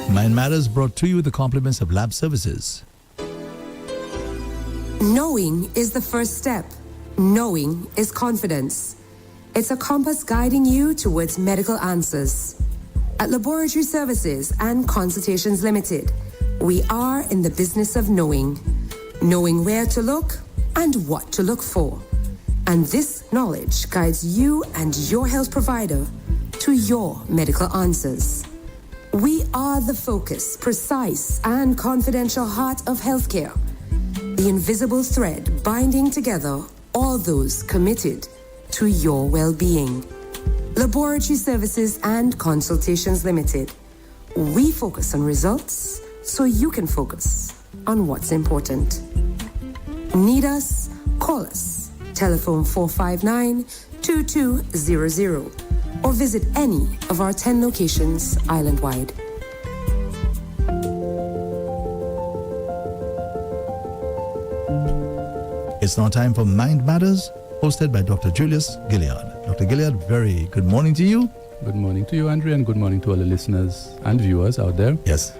Mind Matters brought to you with the compliments of Lab Services. Knowing is the first step. Knowing is confidence. It's a compass guiding you towards medical answers. At Laboratory Services and Consultations Limited, we are in the business of knowing. Knowing where to look and what to look for. And this knowledge guides you and your health provider to your medical answers. We are the focused, precise, and confidential heart of healthcare. The invisible thread binding together all those committed to your well-being. Laboratory Services and Consultations Limited. We focus on results so you can focus on what's important. Need us? Call us. Telephone 459-2200 or visit any of our 10 locations island-wide. It's now time for Mind Matters, hosted by Dr. Julius Gilliard. Dr. Gilliard, very good morning to you. Good morning to you, Andre, and good morning to all the listeners and viewers out there. Yes.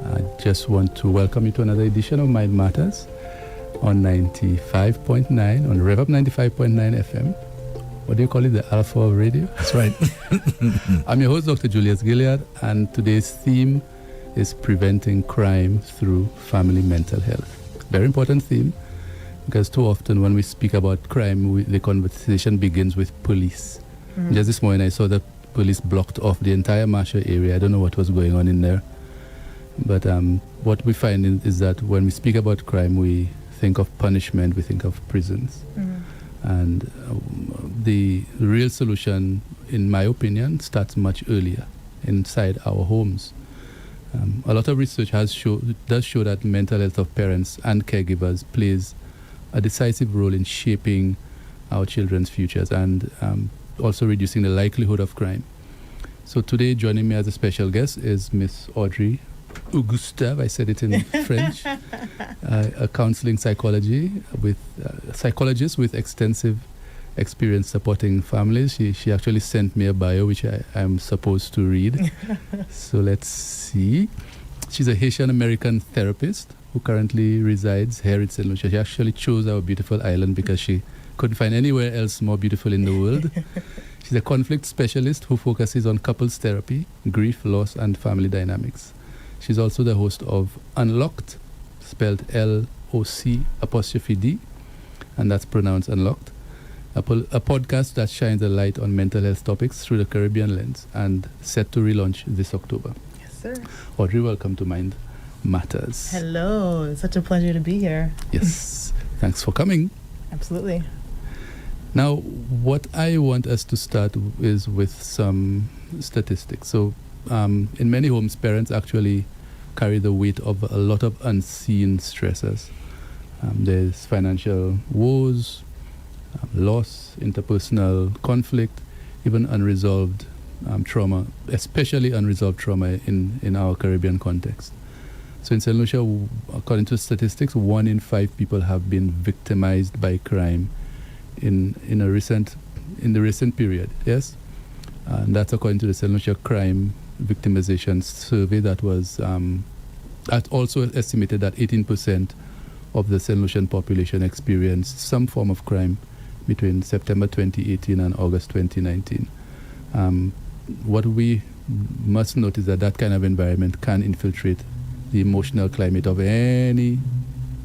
I just want to welcome you to another edition of Mind Matters on 95.9, on Rev-Up 95.9 FM. What do you call it? The Alpha of Radio? That's right. I'm your host, Dr. Julius Gilliard, and today's theme is preventing crime through family mental health. Very important theme, because too often when we speak about crime, the conversation begins with police. Mm-hmm. Just this morning I saw that police blocked off the entire Marshall area. I don't know what was going on in there. But what we find is that when we speak about crime, we think of punishment, we think of prisons. Mm-hmm. And the real solution, in my opinion, starts much earlier, inside our homes. A lot of research does show that mental health of parents and caregivers plays a decisive role in shaping our children's futures and also reducing the likelihood of crime. So today, joining me as a special guest is Miss Audrey Gustave. I said it in French. A counseling psychologist with extensive experience supporting families. She actually sent me a bio, which I am supposed to read. So let's see. She's a Haitian-American therapist who currently resides here in St. Lucia. She actually chose our beautiful island because she couldn't find anywhere else more beautiful in the world. She's a conflict specialist who focuses on couples therapy, grief, loss, and family dynamics. She's also the host of Unlocked, spelled LOC''D, and that's pronounced Unlocked, a podcast that shines a light on mental health topics through the Caribbean lens and set to relaunch this October. Yes, sir. Audrey, welcome to Mind Matters. Hello. It's such a pleasure to be here. Yes. Thanks for coming. Absolutely. Now, what I want us to start is with some statistics. So, in many homes, parents actually carry the weight of a lot of unseen stressors. There's financial woes, loss, interpersonal conflict, even unresolved trauma, especially unresolved trauma in our Caribbean context. So in St. Lucia, according to statistics, 1 in 5 people have been victimized by crime in the recent period. Yes, and that's according to the St. Lucia Crime Victimization Survey that was also estimated that 18% of the St. Lucian population experienced some form of crime between September 2018 and August 2019. What we must note is that kind of environment can infiltrate the emotional climate of any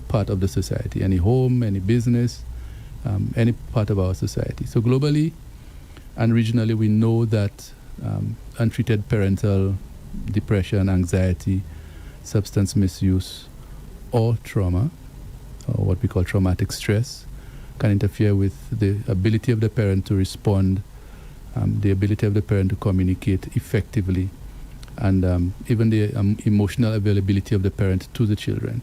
part of the society, any home, any business, any part of our society. So globally and regionally, we know that untreated parental depression, anxiety, substance misuse, or trauma, or what we call traumatic stress, can interfere with the ability of the parent to respond, the ability of the parent to communicate effectively, and even the emotional availability of the parent to the children.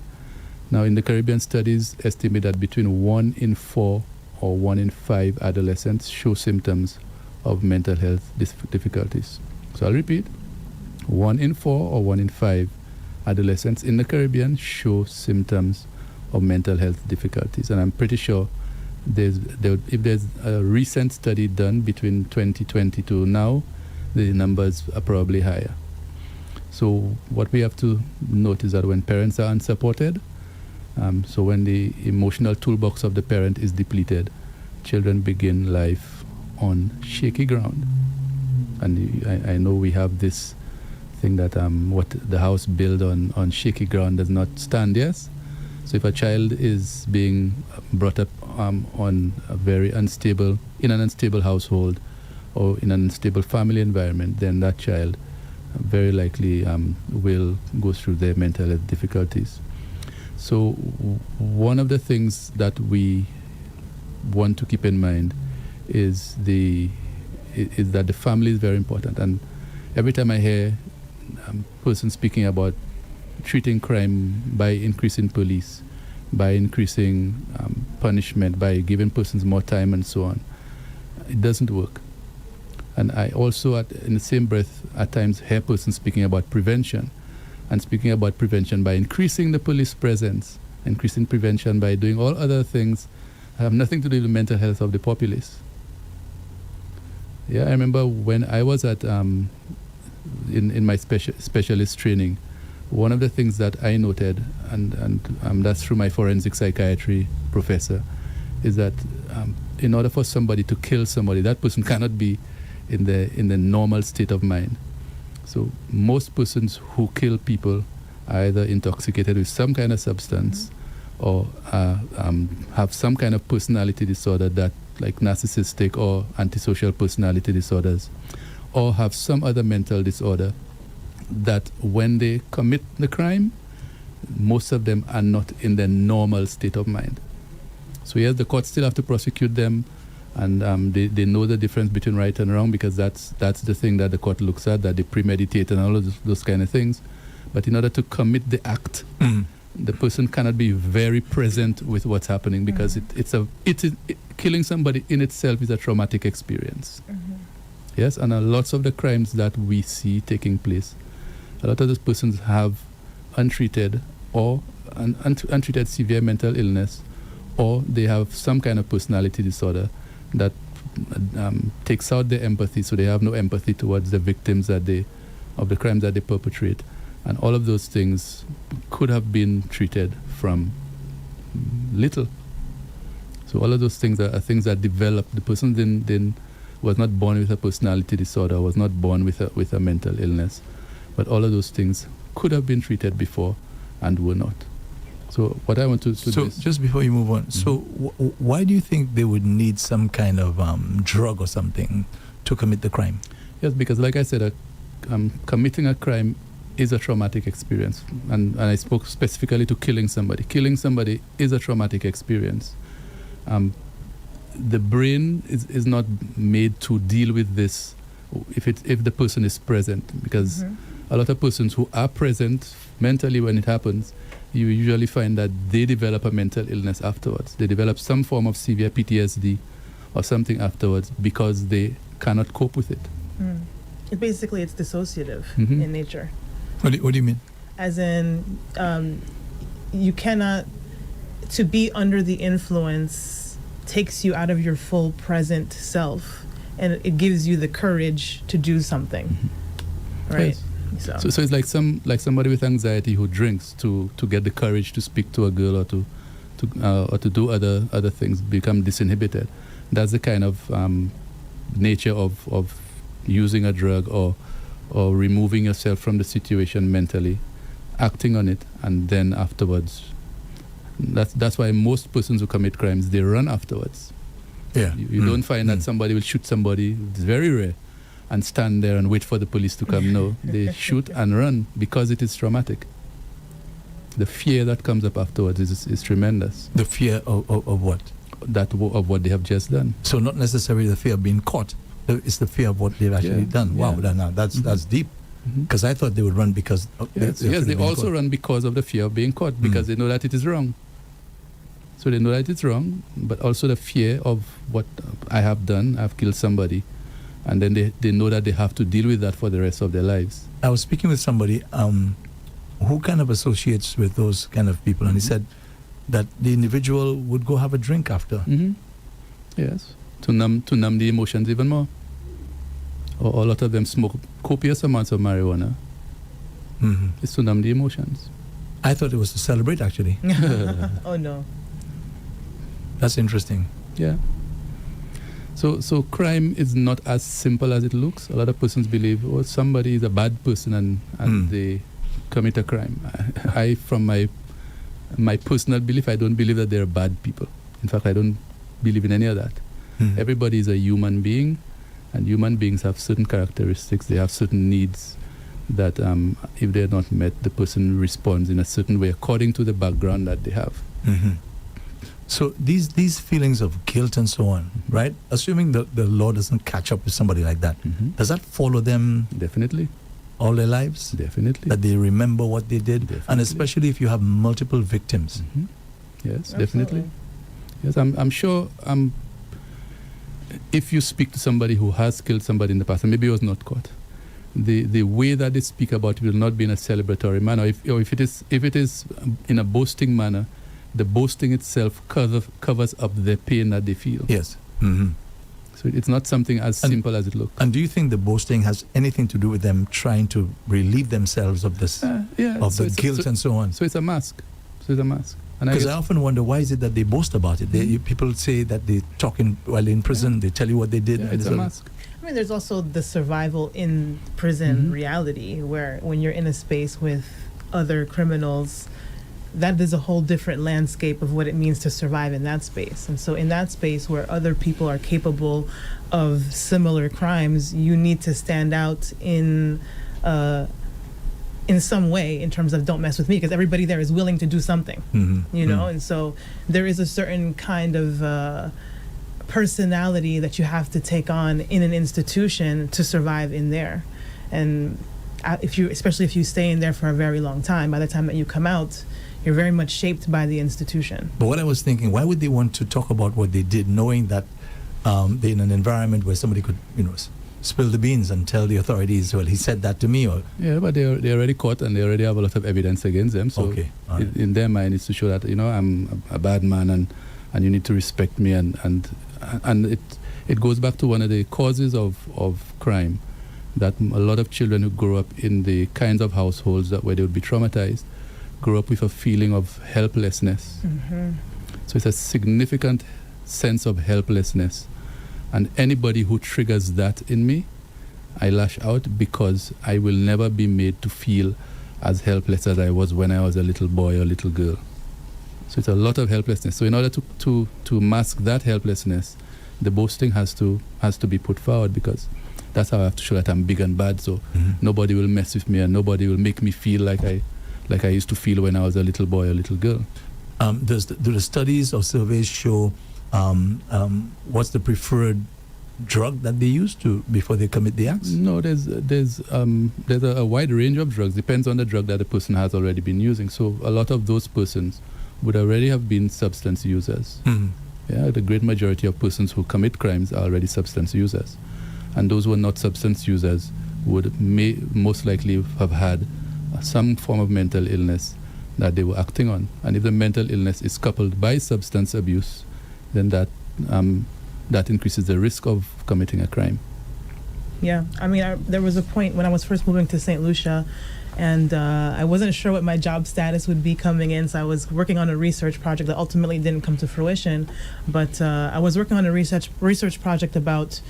Now, in the Caribbean, studies estimate that between 1 in 4 or 1 in 5 adolescents show symptoms of mental health difficulties. So I'll repeat, 1 in 4 or 1 in 5 adolescents in the Caribbean show symptoms of mental health difficulties. And I'm pretty sure if there's a recent study done between 2020 to now, the numbers are probably higher. So what we have to note is that when parents are unsupported, so when the emotional toolbox of the parent is depleted, children begin life on shaky ground. And I know we have this thing that what the house built on shaky ground does not stand, yes? So if a child is being brought up on a very unstable, in an unstable household or in an unstable family environment, then that child very likely will go through their mental health difficulties. So one of the things that we want to keep in mind is that the family is very important. And every time I hear persons speaking about treating crime by increasing police, by increasing punishment, by giving persons more time and so on, it doesn't work. And I also, in the same breath, at times hear persons speaking about prevention, and speaking about prevention by increasing the police presence, increasing prevention by doing all other things that have nothing to do with the mental health of the populace. Yeah, I remember when I was at in my specialist training, one of the things that I noted, and that's through my forensic psychiatry professor, is that in order for somebody to kill somebody, that person cannot be in the normal state of mind. So most persons who kill people are either intoxicated with some kind of substance, or have some kind of personality disorder, that like narcissistic or antisocial personality disorders, or have some other mental disorder, that when they commit the crime, most of them are not in their normal state of mind. So yes, the courts still have to prosecute them, and they know the difference between right and wrong, because that's the thing that the court looks at, that they premeditate and all of those kind of things. But in order to commit the act, the person cannot be very present with what's happening, because killing somebody in itself is a traumatic experience. Yes, and lots of the crimes that we see taking place, a lot of those persons have untreated or untreated severe mental illness, or they have some kind of personality disorder that takes out their empathy, so they have no empathy towards the victims of the crimes that they perpetrate. And all of those things could have been treated from little. So all of those things are things that develop. The person was not born with a personality disorder, was not born with a mental illness. But all of those things could have been treated before and were not. So what I want to So just before you move on, so why do you think they would need some kind of drug or something to commit the crime? Yes, because like I said, committing a crime is a traumatic experience. And I spoke specifically to killing somebody. Killing somebody is a traumatic experience. The brain is not made to deal with this if the person is present, because a lot of persons who are present mentally when it happens, you usually find that they develop a mental illness afterwards. They develop some form of severe PTSD or something afterwards because they cannot cope with it. Basically, it's dissociative in nature. What do you mean? As in, you cannot, to be under the influence takes you out of your full present self, and it gives you the courage to do something, right? Yes. So it's like somebody with anxiety who drinks to get the courage to speak to a girl or to do other things, become disinhibited. That's the kind of nature of using a drug or removing yourself from the situation mentally, acting on it, and then afterwards. That's why most persons who commit crimes, they run afterwards. Yeah. You don't find that somebody will shoot somebody. It's very rare. And stand there and wait for the police to come. No, they shoot and run because it is traumatic. The fear that comes up afterwards is tremendous. The fear of what? Of what they have just done. So not necessarily the fear of being caught. It's the fear of what they've actually done. Wow, that's deep. Because I thought they would run because they also run because of the fear of being caught, because they know that it is wrong. So they know that it's wrong, but also the fear of what I have done. I've killed somebody. And then they know that they have to deal with that for the rest of their lives. I was speaking with somebody who kind of associates with those kind of people, and he said that the individual would go have a drink after. Yes, to numb the emotions even more. Or a lot of them smoke copious amounts of marijuana Mm-hmm. It's to numb the emotions. I thought it was to celebrate, actually. Oh no. That's interesting. Yeah. So crime is not as simple as it looks. A lot of persons believe, oh, somebody is a bad person and they commit a crime. I from my personal belief, I don't believe that they're bad people. In fact, I don't believe in any of that. Mm. Everybody is a human being, and human beings have certain characteristics. They have certain needs that if they're not met, the person responds in a certain way according to the background that they have. Mm-hmm. So these feelings of guilt and so on, right? Assuming the law doesn't catch up with somebody like that, does that follow them Definitely. all their lives? Definitely. That they remember what they did? Definitely. And especially if you have multiple victims. Yes, Absolutely. definitely. Yes, I'm sure if you speak to somebody who has killed somebody in the past and maybe was not caught, the way that they speak about it will not be in a celebratory manner. If it is in a boasting manner, the boasting itself covers up the pain that they feel. Yes. Mm-hmm. So it's not something as simple as it looks. And do you think the boasting has anything to do with them trying to relieve themselves of this, of the guilt and so on? So it's a mask. And Because I often wonder, why is it that they boast about it? People say that they talk while in prison, they tell you what they did. Yeah, and it's a mask. I mean, there's also the survival in prison reality, where when you're in a space with other criminals, that is a whole different landscape of what it means to survive in that space. And so in that space where other people are capable of similar crimes, you need to stand out in some way in terms of don't mess with me, because everybody there is willing to do something, you know? And so there is a certain kind of personality that you have to take on in an institution to survive in there. And especially if you stay in there for a very long time, by the time that you come out, you're very much shaped by the institution. But what I was thinking, why would they want to talk about what they did, knowing that they're in an environment where somebody could, spill the beans and tell the authorities, well, he said that to me? Or Yeah, but they're already caught and they already have a lot of evidence against them. So Okay, all right. in their mind, it's to show that, I'm a bad man and you need to respect me. And it goes back to one of the causes of crime, that a lot of children who grow up in the kinds of households where they would be traumatized grow up with a feeling of helplessness. So it's a significant sense of helplessness. And anybody who triggers that in me, I lash out, because I will never be made to feel as helpless as I was when I was a little boy or little girl. So it's a lot of helplessness. So in order to mask that helplessness, the boasting has to be put forward, because that's how I have to show that I'm big and bad. So nobody will mess with me and nobody will make me feel like I used to feel when I was a little boy or little girl. do the studies or surveys show what's the preferred drug that they use before they commit the acts? No, there's a wide range of drugs. Depends on the drug that the person has already been using. So a lot of those persons would already have been substance users. Yeah, the great majority of persons who commit crimes are already substance users, and those who are not substance users would most likely have had some form of mental illness that they were acting on. And if the mental illness is coupled by substance abuse, then that increases the risk of committing a crime. Yeah, I mean, there was a point when I was first moving to St. Lucia, and I wasn't sure what my job status would be coming in, so I was working on a research project that ultimately didn't come to fruition. But I was working on a research project about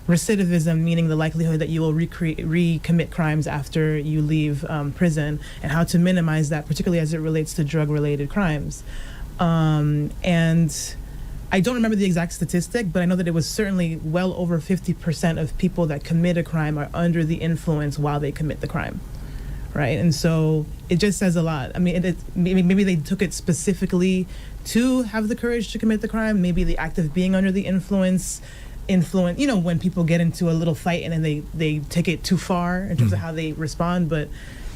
recidivism, meaning the likelihood that you will recommit crimes after you leave prison, and how to minimize that, particularly as it relates to drug-related crimes. And I don't remember the exact statistic, but I know that it was certainly well over 50% of people that commit a crime are under the influence while they commit the crime, right? And so it just says a lot. I mean, maybe they took it specifically to have the courage to commit the crime. Maybe the act of being under the influence, when people get into a little fight and then they take it too far in terms of how they respond. But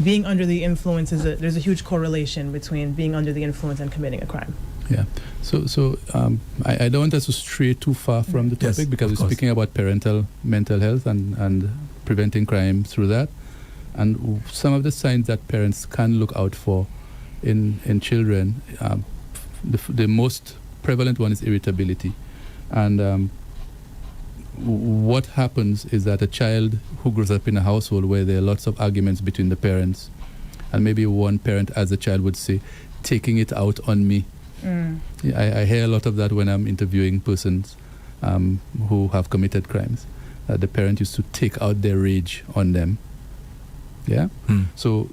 being under the influence there's a huge correlation between being under the influence and committing a crime. Yeah. So I don't want us to stray too far from the topic, Yes, because of we're course. speaking about parental mental health and preventing crime through that. And some of the signs that parents can look out for in children, the most prevalent one is irritability. And what happens is that a child who grows up in a household where there are lots of arguments between the parents, And maybe one parent as a child would say, taking it out on me. I hear a lot of that when I'm interviewing persons who have committed crimes. The parent used to take out their rage on them. Yeah? So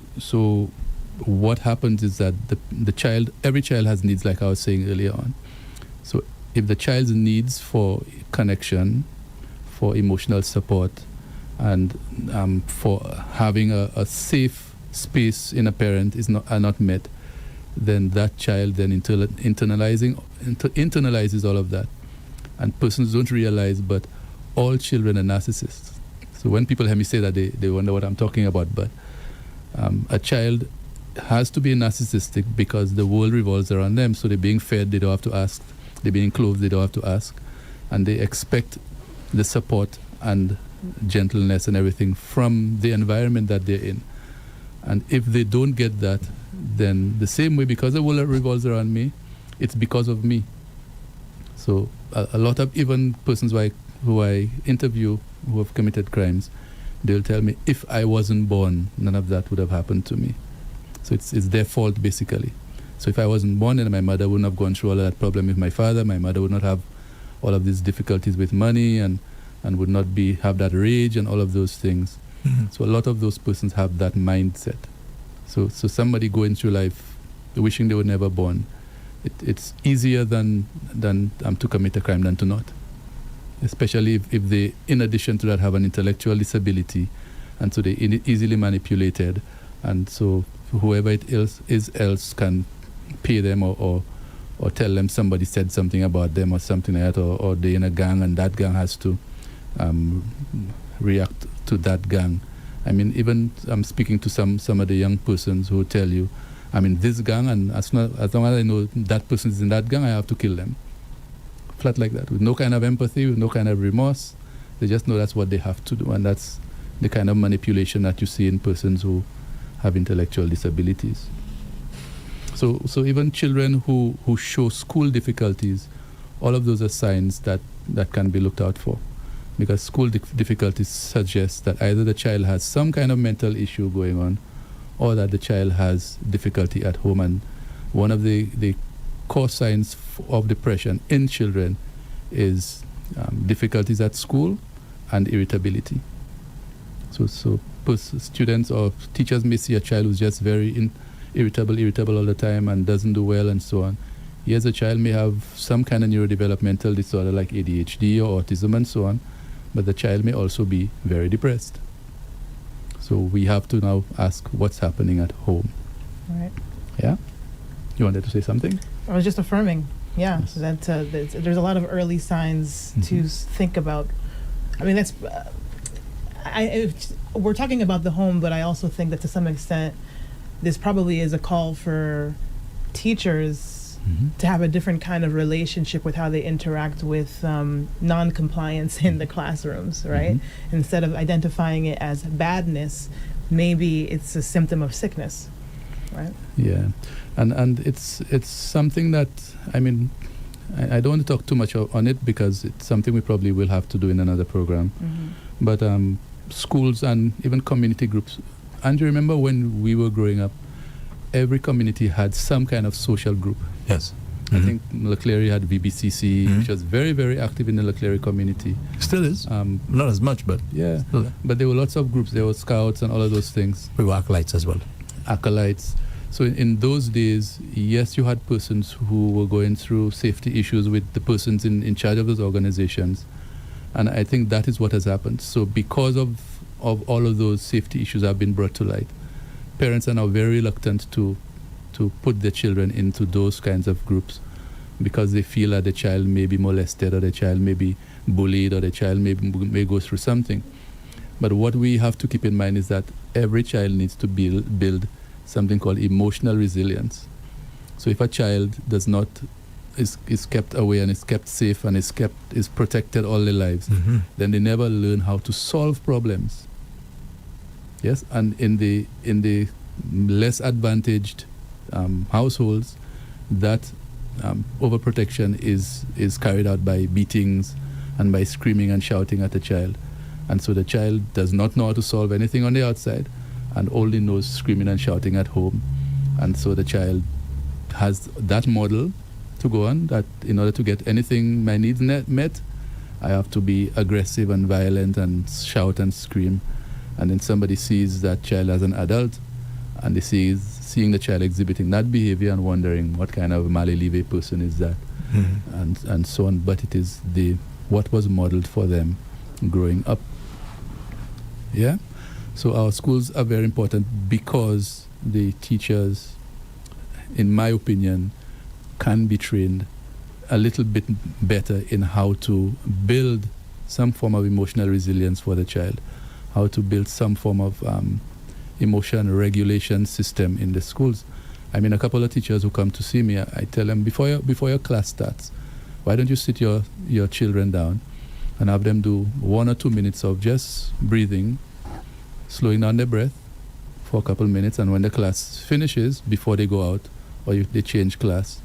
what happens is that the child, every child has needs, like I was saying earlier on. So if the child's needs for connection, for emotional support, and for having a safe space in a parent are not met, then that child then internalizes all of that. And persons don't realize, but all children are narcissists. So when people hear me say that, they wonder what I'm talking about. But a child has to be narcissistic because the world revolves around them. So they're being fed, they don't have to ask. They're being clothed, they don't have to ask. And they expect the support and gentleness and everything from the environment that they're in. And if they don't get that, then the same way, because the world revolves around me, it's because of me. So a lot of even persons who I interview who have committed crimes, they'll tell me, if I wasn't born, none of that would have happened to me. So it's their fault, basically. So if I wasn't born, then my mother wouldn't have gone through all of that problem with my father. My mother would not have all of these difficulties with money and would not have that rage and all of those things. So a lot of those persons have that mindset. So somebody going through life wishing they were never born, it's easier than to commit a crime than to not. Especially if they, in addition to that, have an intellectual disability, and so they're easily manipulated, and so whoever it else can pay them or tell them somebody said something about them or something like that, or they're in a gang and that gang has to react to that gang. I mean, even I'm speaking to some of the young persons who tell you, I'm in this gang, and as long as I know that person is in that gang, I have to kill them. Flat like that, with no kind of empathy, with no kind of remorse. They just know that's what they have to do, and that's the kind of manipulation that you see in persons who have intellectual disabilities. So even children who show school difficulties, all of those are signs that can be looked out for. Because school difficulties suggest that either the child has some kind of mental issue going on, or that the child has difficulty at home. And one of the core signs of depression in children is difficulties at school and irritability. So students or teachers may see a child who's just very irritable all the time and doesn't do well and so on. Yes, a child may have some kind of neurodevelopmental disorder like ADHD or autism and so on, but the child may also be very depressed. So we have to now ask what's happening at home. All right. Yeah? You wanted to say something? I was just affirming, Yes. that there's a lot of early signs to think about. I mean, we're talking about the home, but I also think that to some extent, this probably is a call for teachers to have a different kind of relationship with how they interact with non-compliance in the classrooms, right? Instead of identifying it as badness, maybe it's a symptom of sickness, right? Yeah, and it's something that, I mean, I don't want to talk too much on it because it's something we probably will have to do in another program. But schools and even community groups, and you remember when we were growing up, every community had some kind of social group. Yes. I think Leclerc had VBCC, which was very, very active in the Leclerc community. Still is. Not as much, but yeah. still there. But there were lots of groups. There were scouts and all of those things. We were acolytes as well. Acolytes. So in those days, yes, you had persons who were going through safety issues with the persons in charge of those organizations. And I think that is what has happened. So because of all of those safety issues have been brought to light, parents are now very reluctant to put their children into those kinds of groups because they feel that the child may be molested or the child may be bullied or the child may go through something. But what we have to keep in mind is that every child needs to build something called emotional resilience. So if a child is kept away and is kept safe and is protected all their lives, then they never learn how to solve problems. Yes, and in the less advantaged households, that overprotection is carried out by beatings and by screaming and shouting at the child. And so the child does not know how to solve anything on the outside, and only knows screaming and shouting at home. And so the child has that model to go on, that in order to get anything, my needs met, I have to be aggressive and violent and shout and scream. And then somebody sees that child as an adult, and they seeing the child exhibiting that behavior and wondering what kind of malelive person is that, and so on. But it is what was modeled for them growing up. Yeah? So our schools are very important because the teachers, in my opinion, can be trained a little bit better in how to build some form of emotional resilience for the child, how to build some form of emotion regulation system in the schools. I mean, a couple of teachers who come to see me, I tell them, before your class starts, why don't you sit your children down and have them do 1 or 2 minutes of just breathing, slowing down their breath for a couple minutes, and when the class finishes, before they go out or they change class,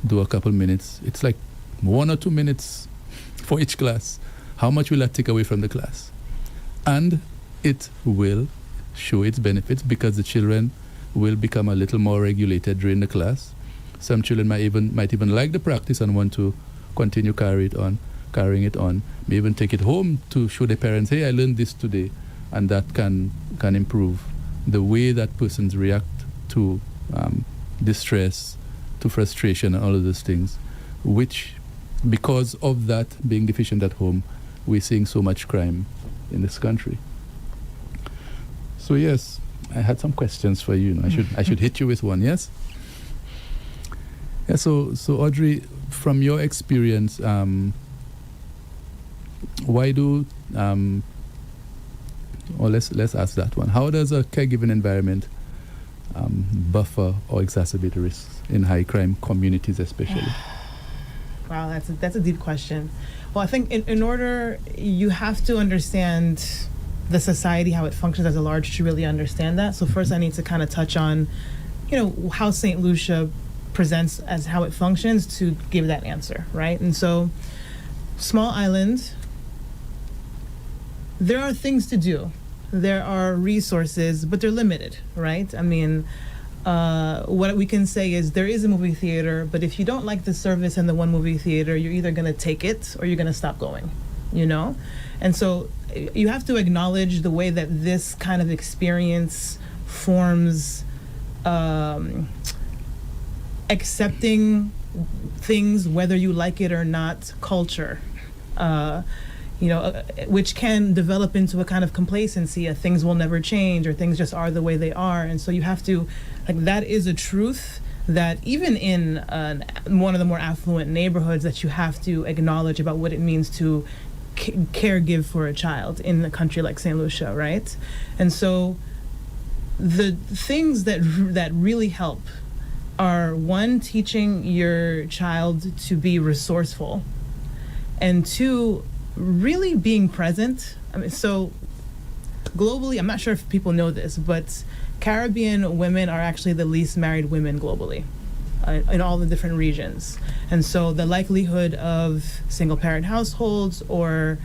do a couple minutes. It's like 1 or 2 minutes for each class. How much will that take away from the class? And it will show its benefits because the children will become a little more regulated during the class. Some children might even like the practice and want to continue carrying it on. May even take it home to show their parents, hey, I learned this today, and that can improve the way that persons react to distress, to frustration, and all of those things, which, because of that being deficient at home, we're seeing so much crime in this country. So yes, I had some questions for you. I should hit you with one. Yes. Yeah. So Audrey, from your experience, why do or let's ask that one. How does a caregiving environment buffer or exacerbate risks in high crime communities, especially? Wow, that's a deep question. Well, I think in order, you have to understand the society, how it functions as a large, to really understand that. So first I need to kind of touch on, how St. Lucia presents as how it functions to give that answer, right? And so, small island, there are things to do. There are resources, but they're limited, right? I mean, what we can say is there is a movie theater, but if you don't like the service in the one movie theater, you're either going to take it or you're going to stop going, And so you have to acknowledge the way that this kind of experience forms accepting things, whether you like it or not, culture. Which can develop into a kind of complacency, things will never change, or things just are the way they are. And so you have to, that is a truth that even in one of the more affluent neighborhoods, that you have to acknowledge about what it means to caregive for a child in a country like St. Lucia, right? And so the things that really help are, one, teaching your child to be resourceful, and two, really being present. I mean, so globally, I'm not sure if people know this, but Caribbean women are actually the least married women globally in all the different regions. And so the likelihood of single parent households or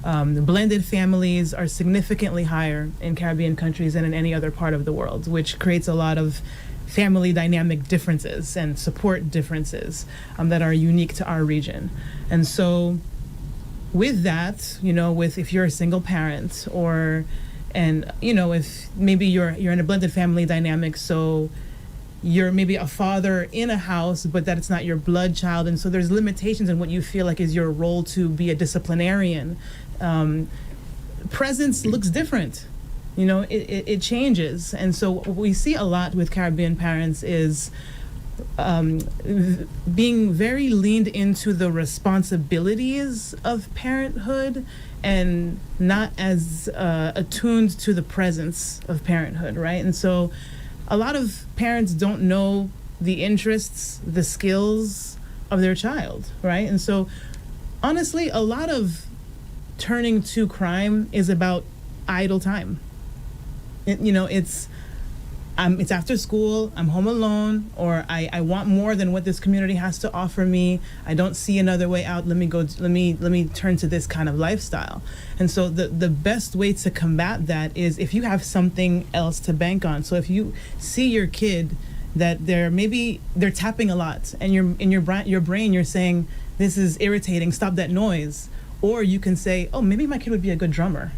blended families are significantly higher in Caribbean countries than in any other part of the world, which creates a lot of family dynamic differences and support differences that are unique to our region. And so with that, if you're a single parent, if maybe you're in a blended family dynamic, so you're maybe a father in a house, but that it's not your blood child, and so there's limitations in what you feel like is your role to be a disciplinarian. Presence looks different. It changes. And so what we see a lot with Caribbean parents is being very leaned into the responsibilities of parenthood and not as attuned to the presence of parenthood, right? And so a lot of parents don't know the interests, the skills of their child, right? And so honestly, a lot of turning to crime is about idle time. it's after school, I'm home alone, or I want more than what this community has to offer me. I don't see another way out. Let me turn to this kind of lifestyle. And so the best way to combat that is if you have something else to bank on. So if you see your kid that they're tapping a lot, and in your brain you're saying, this is irritating, stop that noise. Or you can say, oh, maybe my kid would be a good drummer.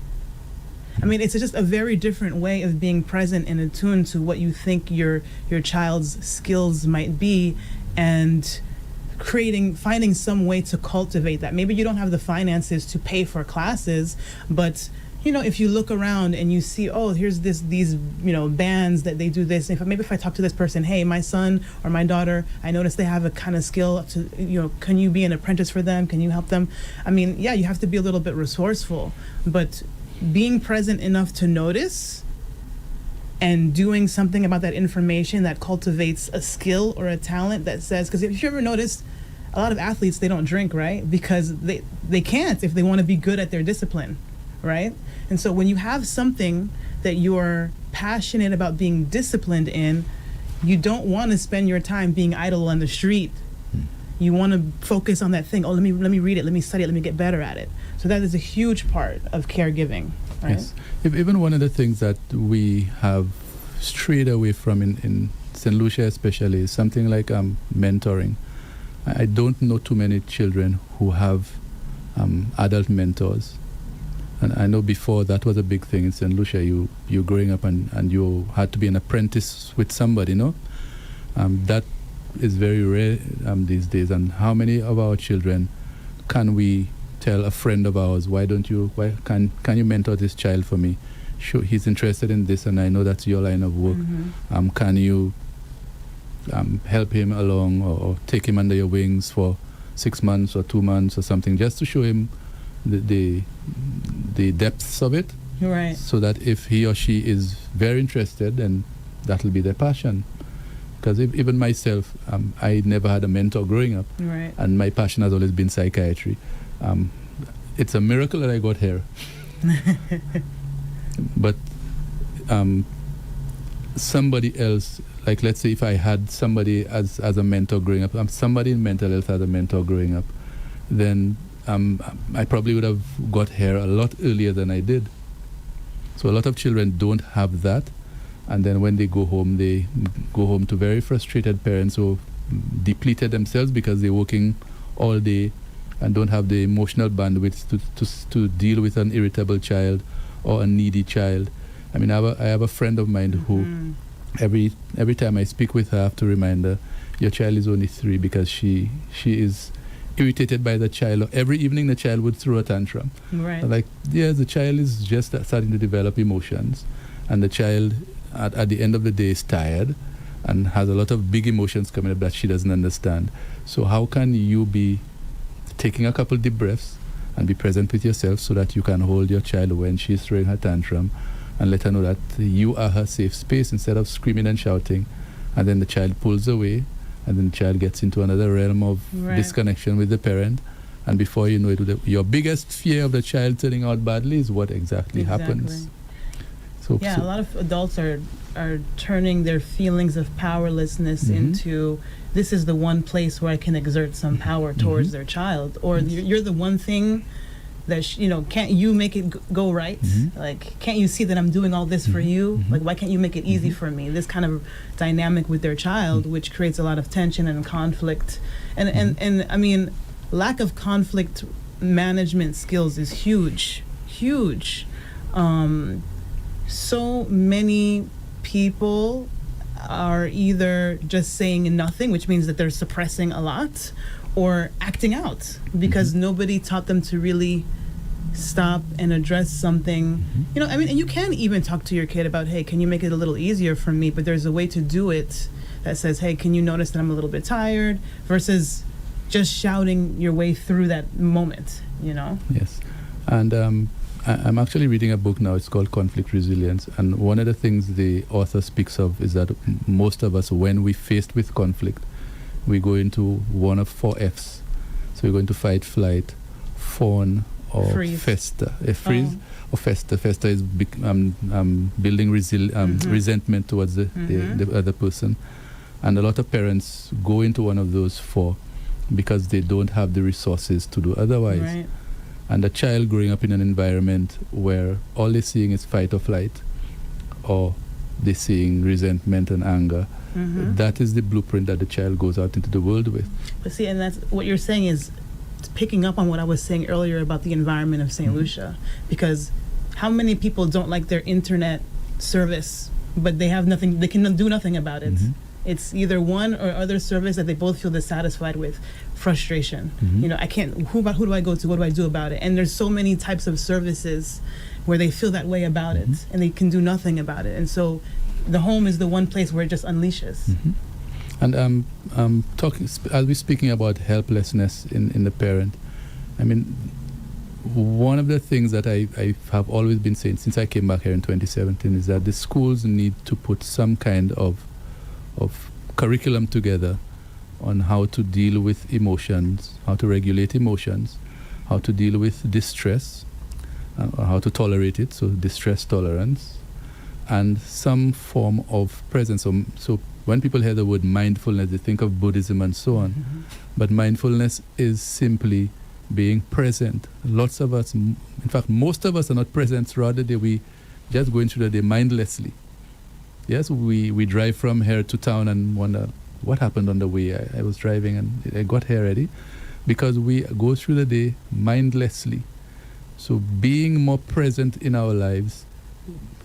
I mean, it's just a very different way of being present and attuned to what you think your child's skills might be, and finding some way to cultivate that. Maybe you don't have the finances to pay for classes, but if you look around and you see, oh, here's these bands that they do this. Maybe if I talk to this person, hey, my son or my daughter, I noticed they have a kind of skill to, can you be an apprentice for them? Can you help them? I mean, yeah, you have to be a little bit resourceful, but being present enough to notice and doing something about that information that cultivates a skill or a talent that says, because if you ever noticed, a lot of athletes, they don't drink, right? Because they can't if they want to be good at their discipline, right? And so when you have something that you're passionate about being disciplined in, you don't want to spend your time being idle on the street. You want to focus on that thing. Oh, let me read it, let me study it, let me get better at it. So that is a huge part of caregiving, right? Yes. Even one of the things that we have strayed away from in St. Lucia especially is something like mentoring. I don't know too many children who have adult mentors. And I know before that was a big thing in St. Lucia. You're growing up and you had to be an apprentice with somebody, that is very rare these days. And how many of our children can we tell a friend of ours, why can you mentor this child for me? Sure, he's interested in this and I know that's your line of work. Mm-hmm. Can you help him along or take him under your wings for 6 months or 2 months or something, just to show him the depths of it, right? So that if he or she is very interested, then that'll be their passion. Because even myself, I never had a mentor growing up, right? And my passion has always been psychiatry. It's a miracle that I got here. But somebody else, like let's say if I had somebody as a mentor growing up, somebody in mental health as a mentor growing up, then I probably would have got here a lot earlier than I did. So a lot of children don't have that, and then when they go home to very frustrated parents who depleted themselves because they're working all day and don't have the emotional bandwidth to deal with an irritable child or a needy child. I mean, I have a friend of mine who every time I speak with her, I have to remind her, your child is only 3, because she is irritated by the child. Every evening the child would throw a tantrum. Right. Like, yeah, the child is just starting to develop emotions, and the child at the end of the day is tired and has a lot of big emotions coming up that she doesn't understand. So how can you be taking a couple deep breaths and be present with yourself so that you can hold your child when she's throwing her tantrum and let her know that you are her safe space instead of screaming and shouting, and then the child pulls away, and then the child gets into another realm of disconnection with the parent, and before you know it, your biggest fear of the child turning out badly is what exactly happens. So a lot of adults are turning their feelings of powerlessness into, this is the one place where I can exert some power towards their child, or you're the one thing that can't you make it go right? Like, can't you see that I'm doing all this for you? Like, why can't you make it easy for me? This kind of dynamic with their child, which creates a lot of tension and conflict, and I mean, lack of conflict management skills is huge. So many people are either just saying nothing, which means that they're suppressing a lot, or acting out because nobody taught them to really stop and address something. I mean, and you can even talk to your kid about, hey, can you make it a little easier for me? But there's a way to do it that says, hey, can you notice that I'm a little bit tired, versus just shouting your way through that moment, Yes. And I'm actually reading a book now. It's called Conflict Resilience. And one of the things the author speaks of is that most of us, when we're faced with conflict, we go into one of 4 Fs. So we're going to fight, flight, fawn, or Freeze. fester. A freeze or fester. Fester is building resentment towards the other person. And a lot of parents go into one of those four because they don't have the resources to do otherwise. Right. And a child growing up in an environment where all they're seeing is fight or flight, or they're seeing resentment and anger, that is the blueprint that the child goes out into the world with. But see, and that's what you're saying is picking up on what I was saying earlier about the environment of St. Lucia. Because how many people don't like their internet service, but they have nothing, they can do nothing about it? It's either one or other service that they both feel dissatisfied with. Frustration. You know, I can't, who do I go to? What do I do about it? And there's so many types of services where they feel that way about it and they can do nothing about it. And so the home is the one place where it just unleashes. And talking, as we're speaking about helplessness in the parent, I mean, one of the things that I have always been saying since I came back here in 2017 is that the schools need to put some kind of curriculum together on how to deal with emotions, how to regulate emotions, how to deal with distress, or how to tolerate it, so distress tolerance, and some form of presence. So when people hear the word mindfulness, they think of Buddhism and so on. But mindfulness is simply being present. Lots of us, in fact, most of us are not present throughout the day. We just going through the day mindlessly. Yes, we drive from here to town and wonder, what happened on the way? I was driving and I got here already. Because we go through the day mindlessly. So being more present in our lives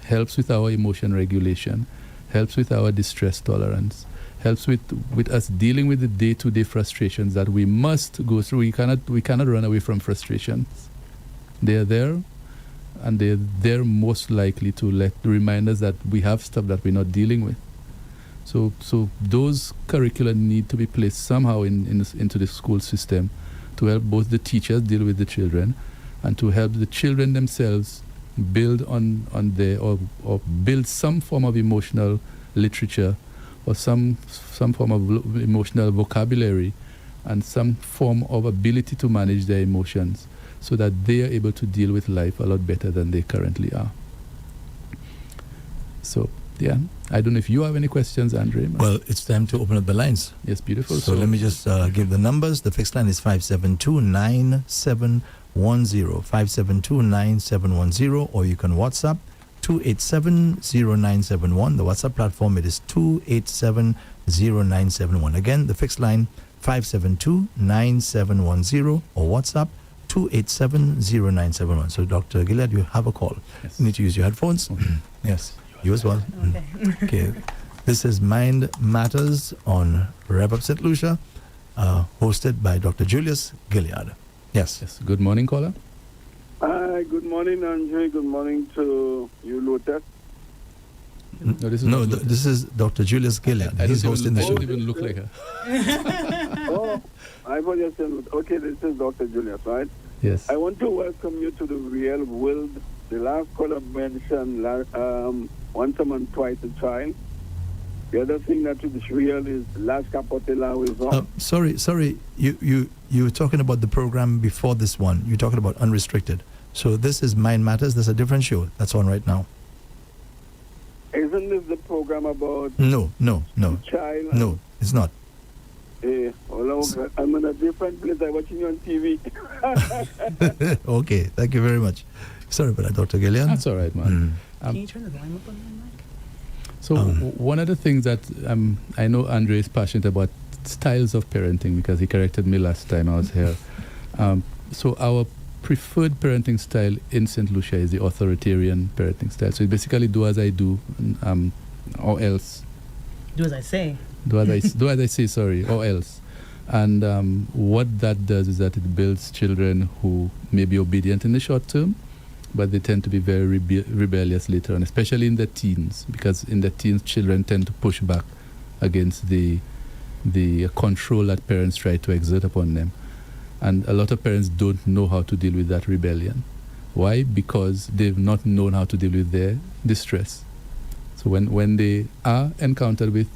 helps with our emotion regulation, helps with our distress tolerance, helps with us dealing with the day-to-day frustrations that we must go through. We cannot run away from frustrations. They are there, and they're there most likely to remind us that we have stuff that we're not dealing with. So those curricula need to be placed somehow into the school system to help both the teachers deal with the children and to help the children themselves build on their or build some form of emotional literature or some form of emotional vocabulary and some form of ability to manage their emotions so that they are able to deal with life a lot better than they currently are. So, yeah, I don't know if you have any questions, Andre. Well, it's time to open up the lines. Yes, beautiful. So let me just give the numbers. The fixed line is 572-9710, 572-9710, or you can WhatsApp 287-0971. The WhatsApp platform, it is 287-0971. Again, the fixed line 572-9710, or WhatsApp 287-0971. So, Dr. Gilead, you have a call. Yes. You need to use your headphones. Okay. Yes. You as well. Okay. Okay. This is Mind Matters on Rev-Up St. Lucia, hosted by Dr. Julius Gilead. Yes. Yes. Good morning, caller. Hi, good morning, Andre. Good morning to you, Lotus. No, This is Dr. Julius Gilead. He's hosting the I show. don't even look like her. Oh, I was just saying, okay, this is Dr. Julius, right? Yes. I want to welcome you to the real world. The last caller mentioned once a month, twice a child. The other thing that is real is Las Capotela is on. Sorry. You were talking about the program before this one. You're talking about Unrestricted. So this is Mind Matters. There's a different show that's on right now. Isn't this the program about No. child? No, it's not. I'm in a different place. I'm watching you on TV. Okay, thank you very much. Sorry about that, Dr. Gilead. That's all right, man. Can you turn the volume up on my mic? So one of the things that I know Andre is passionate about styles of parenting because he corrected me last time I was here. So our preferred parenting style in St. Lucia is the authoritarian parenting style. So it's basically do as I do, or else. Do as I say. Do as I say, sorry, or else. And what that does is that it builds children who may be obedient in the short term, but they tend to be very rebellious later on, especially in the teens, because in the teens, children tend to push back against the control that parents try to exert upon them. And a lot of parents don't know how to deal with that rebellion. Why? Because they've not known how to deal with their distress. So when they are encountered with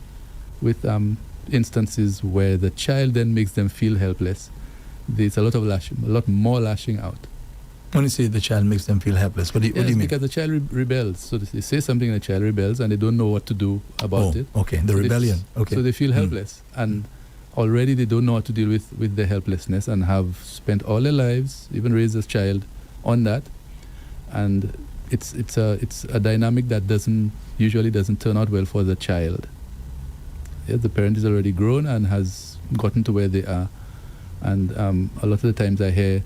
instances where the child then makes them feel helpless, there's a lot more lashing out. When you say the child makes them feel helpless, what do you mean? Because the child rebels. So they say something and the child rebels and they don't know what to do about it. Okay, the rebellion. Okay. So they feel helpless. And already they don't know how to deal with their helplessness and have spent all their lives, even raised a child, on that. And it's a dynamic that usually doesn't turn out well for the child. Yes, the parent is already grown and has gotten to where they are. And a lot of the times I hear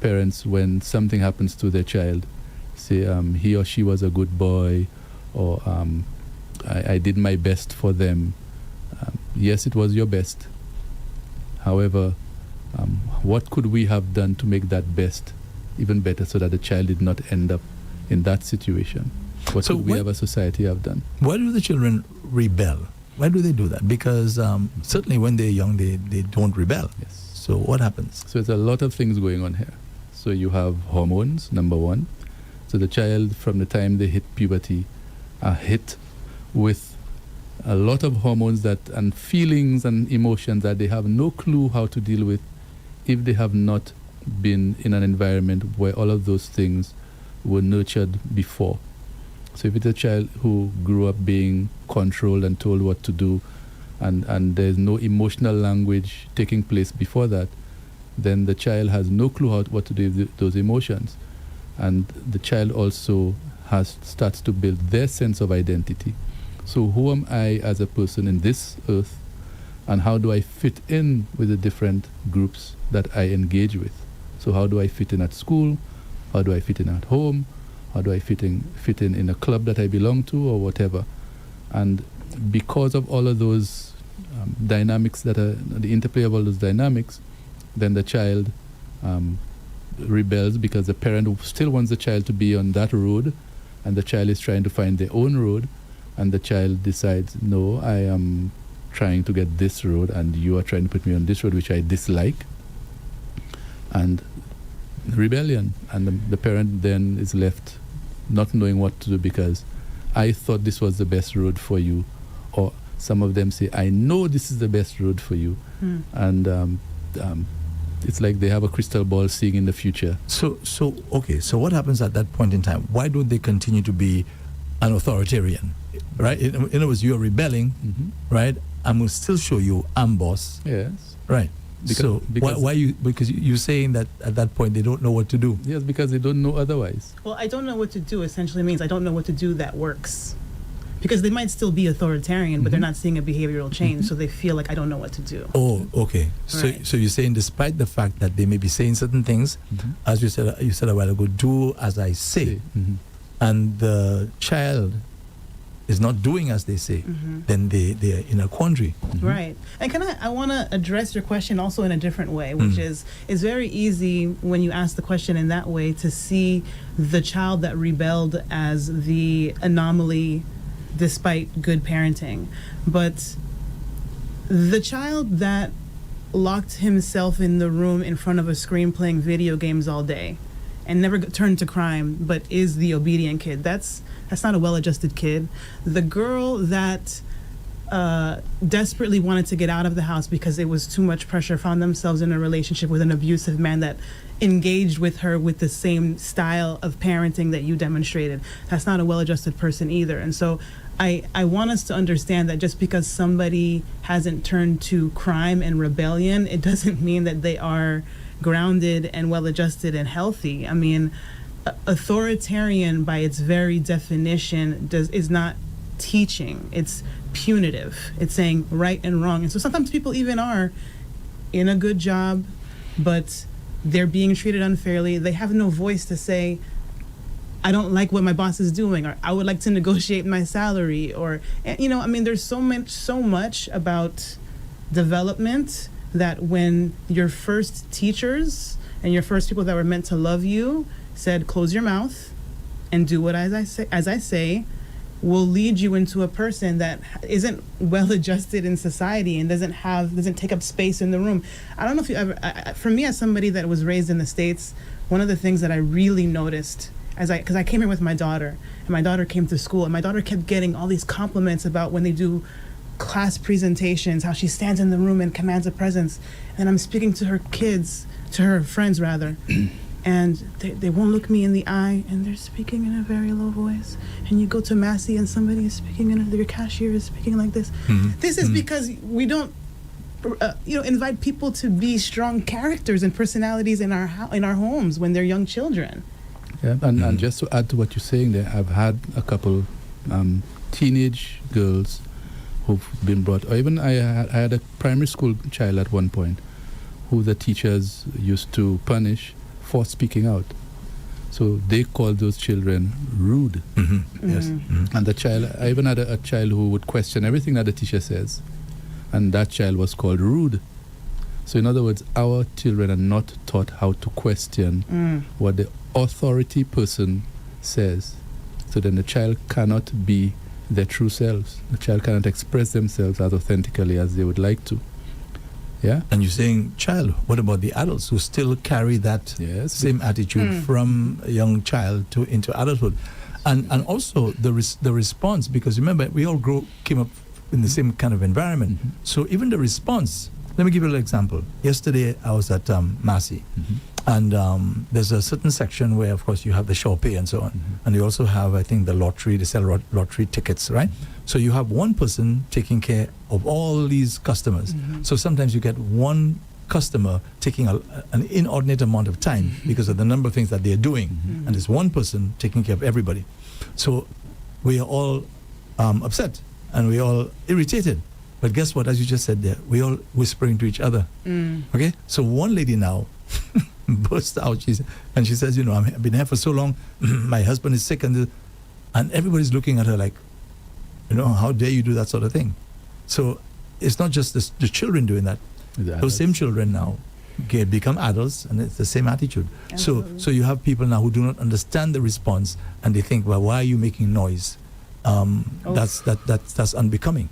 parents, when something happens to their child, say he or she was a good boy, or I did my best for them. Yes, it was your best. However, what could we have done to make that best even better so that the child did not end up in that situation? What could we as a society have done? Why do the children rebel? Why do they do that? Because certainly when they're young, they don't rebel. Yes. So what happens? So there's a lot of things going on here. So you have hormones, number one. So the child, from the time they hit puberty, are hit with a lot of hormones and feelings and emotions that they have no clue how to deal with if they have not been in an environment where all of those things were nurtured before. So if it's a child who grew up being controlled and told what to do, and there's no emotional language taking place before that, then the child has no clue what to do with those emotions. And the child also starts to build their sense of identity. So who am I as a person in this earth, and how do I fit in with the different groups that I engage with? So how do I fit in at school? How do I fit in at home? How do I fit in a club that I belong to, or whatever? And because of all of those dynamics that are the interplay of all those dynamics, then the child rebels because the parent still wants the child to be on that road, and the child is trying to find their own road, and the child decides, no, I am trying to get this road, and you are trying to put me on this road which I dislike. And rebellion, and the parent then is left not knowing what to do because I thought this was the best road for you, or some of them say, I know this is the best road for you. And it's like they have a crystal ball seeing in the future. So what happens at that point in time? Why don't they continue to be an authoritarian, right? In other words, you're rebelling, right? I'm going to still show you I'm boss. Yes. Right. Because you're saying that at that point they don't know what to do. Yes, because they don't know otherwise. Well, I don't know what to do essentially means I don't know what to do that works. Because they might still be authoritarian, but they're not seeing a behavioral change, so they feel like I don't know what to do. Oh, okay. Right. So you're saying, despite the fact that they may be saying certain things, as you said a while ago, do as I say, and the child is not doing as they say, then they're in a quandary. Right. And I want to address your question also in a different way, which is it's very easy when you ask the question in that way to see the child that rebelled as the anomaly despite good parenting. But the child that locked himself in the room in front of a screen playing video games all day and never turned to crime, but is the obedient kid, that's not a well-adjusted kid. The girl that desperately wanted to get out of the house because it was too much pressure, found themselves in a relationship with an abusive man that engaged with her with the same style of parenting that you demonstrated, that's not a well-adjusted person either. And so I want us to understand that just because somebody hasn't turned to crime and rebellion, it doesn't mean that they are grounded and well-adjusted and healthy. I mean, authoritarian by its very definition is not teaching. It's punitive. It's saying right and wrong. And so sometimes people even are in a good job, but they're being treated unfairly. They have no voice to say, I don't like what my boss is doing, or I would like to negotiate my salary, or, you know, I mean, there's so much about development that when your first teachers and your first people that were meant to love you said, close your mouth and do what as I say, will lead you into a person that isn't well adjusted in society and doesn't take up space in the room. I don't know if you ever, for me as somebody that was raised in the States, one of the things that I really noticed because I came here with my daughter, and my daughter came to school, and my daughter kept getting all these compliments about when they do class presentations, how she stands in the room and commands a presence. And I'm speaking to her friends rather, and they won't look me in the eye, and they're speaking in a very low voice. And you go to Massey and somebody is speaking your cashier is speaking like this. This is because we don't invite people to be strong characters and personalities in our homes when they're young children. Yeah, and just to add to what you're saying there, I've had a couple teenage girls who've been brought, or even I had a primary school child at one point who the teachers used to punish for speaking out. So they called those children rude. Yes. And the child, I even had a child who would question everything that the teacher says, and that child was called rude. So in other words, our children are not taught how to question what the authority person says. So then the child cannot be their true selves. The child cannot express themselves as authentically as they would like to. Yeah. And you're saying child, what about the adults who still carry that same attitude from a young child into adulthood? And also the response, because remember, we all came up in the same kind of environment. So even the response, let me give you an example. Yesterday I was at Massey, and there's a certain section where, of course, you have the shore pay and so on. And you also have, I think, the lottery, they sell lottery tickets, right? So you have one person taking care of all these customers. So sometimes you get one customer taking an inordinate amount of time because of the number of things that they're doing. And there's one person taking care of everybody. So we are all upset and we're all irritated. But guess what? As you just said there, we're all whispering to each other. Okay? So one lady now burst out, and she says, I've been here for so long, my husband is sick, and everybody's looking at her like, how dare you do that sort of thing? So it's not just the children doing that. Those same children now become adults, and it's the same attitude. So you have people now who do not understand the response, and they think, well, why are you making noise? That's unbecoming.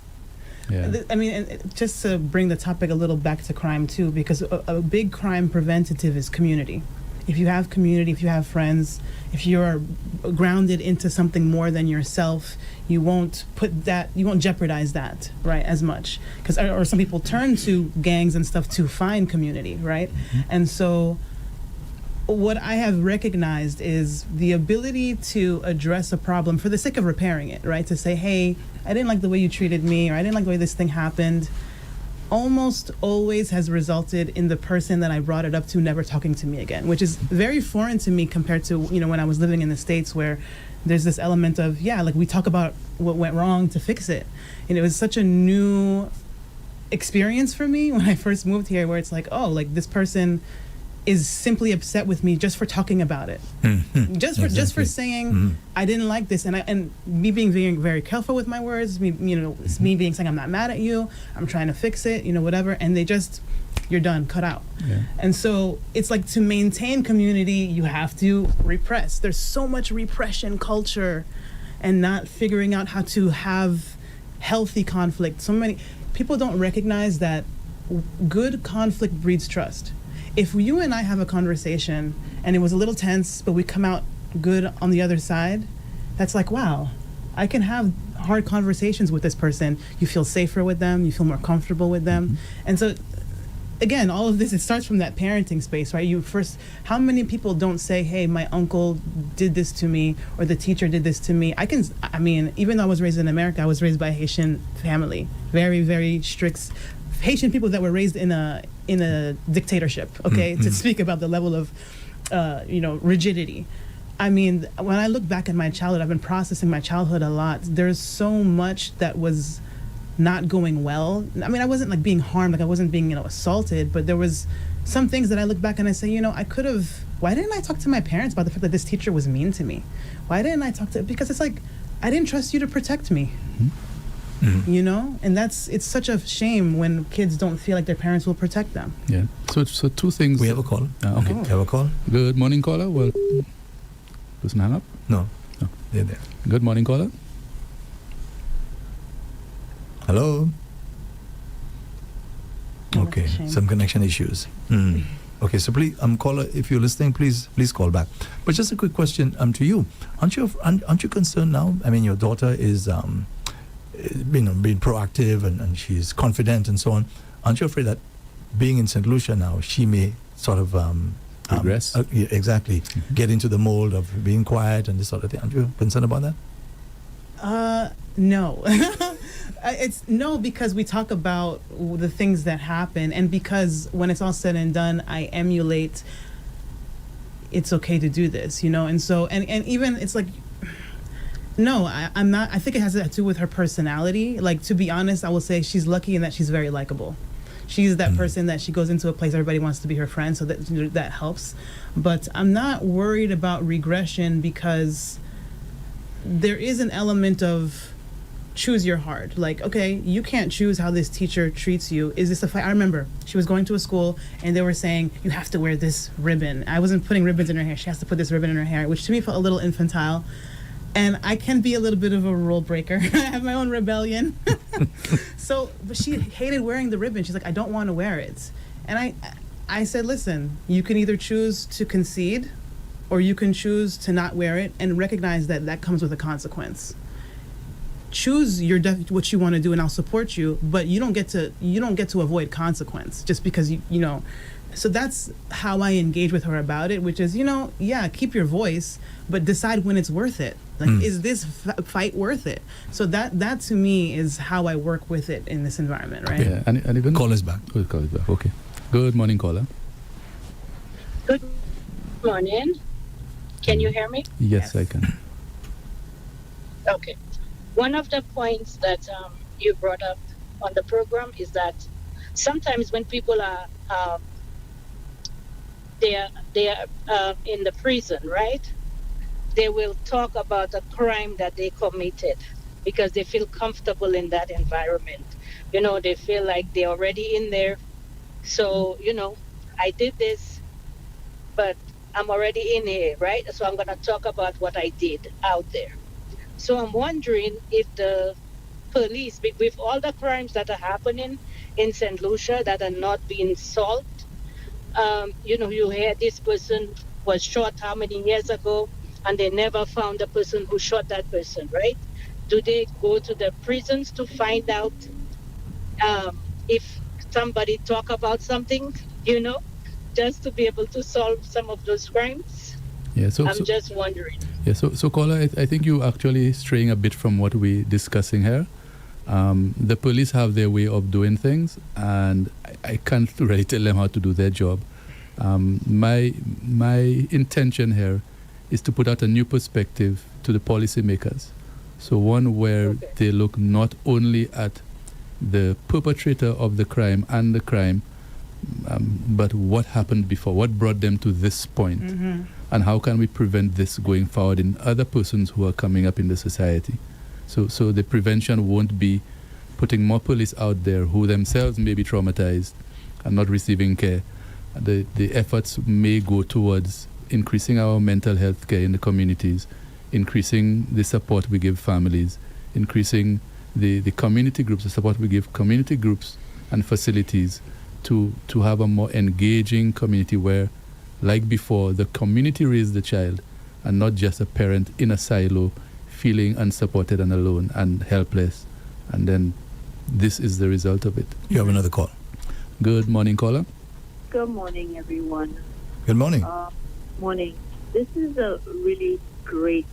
Yeah. I mean, just to bring the topic a little back to crime too, because a big crime preventative is community. If you have community, if you have friends, if you're grounded into something more than yourself, you won't jeopardize that, right, as much. Or some people turn to gangs and stuff to find community, right? And so what I have recognized is the ability to address a problem for the sake of repairing it, right? To say, hey, I didn't like the way you treated me, or I didn't like the way this thing happened, almost always has resulted in the person that I brought it up to never talking to me again, which is very foreign to me compared to, when I was living in the States, where there's this element of, we talk about what went wrong to fix it. And it was such a new experience for me when I first moved here, where it's like, this person is simply upset with me just for talking about it, just for saying I didn't like this, and me being very, very careful with my words, me being saying I'm not mad at you, I'm trying to fix it, whatever, and they just, you're done, cut out. And so it's like, to maintain community, you have to repress. There's so much repression culture, and not figuring out how to have healthy conflict. So many people don't recognize that good conflict breeds trust. If you and I have a conversation and it was a little tense, but we come out good on the other side, that's like, wow, I can have hard conversations with this person. You feel safer with them, you feel more comfortable with them. And so, again, all of this, it starts from that parenting space, right? How many people don't say, hey, my uncle did this to me, or the teacher did this to me? Even though I was raised in America, I was raised by a Haitian family, very, very strict Haitian people that were raised in a dictatorship, to speak about the level of rigidity. When I look back at my childhood, I've been processing my childhood a lot. There's so much that was not going well. I wasn't being harmed, I wasn't being assaulted, but there was some things that I look back and I say, why didn't I talk to my parents about the fact that this teacher was mean to me? Why didn't I because it's like, I didn't trust you to protect me. And it's such a shame when kids don't feel like their parents will protect them. Yeah. So two things. We have a call. Okay. We have a call. Good morning, caller. Well, person hang up? No. They're there. Good morning, caller. Hello. Okay. Some connection issues. Okay. So please, caller, if you're listening, please call back. But just a quick question to you. Aren't you concerned now? Your daughter is being proactive and she's confident and so on. Aren't you afraid that being in St. Lucia now, she may sort of Progress. Yeah, exactly. Get into the mold of being quiet and this sort of thing. Aren't you concerned about that? No. It's no, because we talk about the things that happen, and because when it's all said and done, I emulate. It's okay to do this, and so and even it's like, no, I'm not. I think it has to do with her personality. Like, to be honest, I will say she's lucky in that she's very likable. She's that person that she goes into a place, everybody wants to be her friend, so that helps. But I'm not worried about regression, because there is an element of choose your heart. Like, okay, you can't choose how this teacher treats you. Is this a fight? I remember she was going to a school and they were saying, you have to wear this ribbon. I wasn't putting ribbons in her hair. She has to put this ribbon in her hair, which to me felt a little infantile. And I can be a little bit of a rule breaker. I have my own rebellion. But she hated wearing the ribbon. She's like, I don't want to wear it. And I said, listen, you can either choose to concede or you can choose to not wear it and recognize that comes with a consequence. Choose what you want to do, and I'll support you. But you don't get to avoid consequence just because you know. So that's how I engage with her about it, which is, keep your voice, but decide when it's worth it. Like, is this fight worth it? So that to me is how I work with it in this environment, right? Yeah, and even Call us back. We'll call it back. Okay. Good morning, caller. Good morning. Can you hear me? Yes, I can. Okay. One of the points that you brought up on the program is that sometimes when people are they are in the prison, right? They will talk about a crime that they committed because they feel comfortable in that environment. They feel like they're already in there. So, I did this, but I'm already in here, right? So I'm going to talk about what I did out there. So I'm wondering if the police, with all the crimes that are happening in St. Lucia that are not being solved, you hear this person was shot how many years ago, and they never found the person who shot that person, right? Do they go to the prisons to find out if somebody talk about something, just to be able to solve some of those crimes? Yeah, I'm just wondering. Yeah, so caller, I think you actually straying a bit from what we're discussing here. The police have their way of doing things, and I can't really tell them how to do their job. My intention here is to put out a new perspective to the policymakers. So one where they look not only at the perpetrator of the crime and the crime, but what happened before, what brought them to this point, and how can we prevent this going forward in other persons who are coming up in the society. So the prevention won't be putting more police out there who themselves may be traumatized and not receiving care. The efforts may go towards increasing our mental health care in the communities, increasing the support we give families, increasing the community groups, the support we give community groups and facilities to have a more engaging community where, like before, the community raised the child and not just a parent in a silo feeling unsupported and alone and helpless. And then this is the result of it. You have another call. Good morning, caller. Good morning, everyone. Good morning. Morning. This is a really great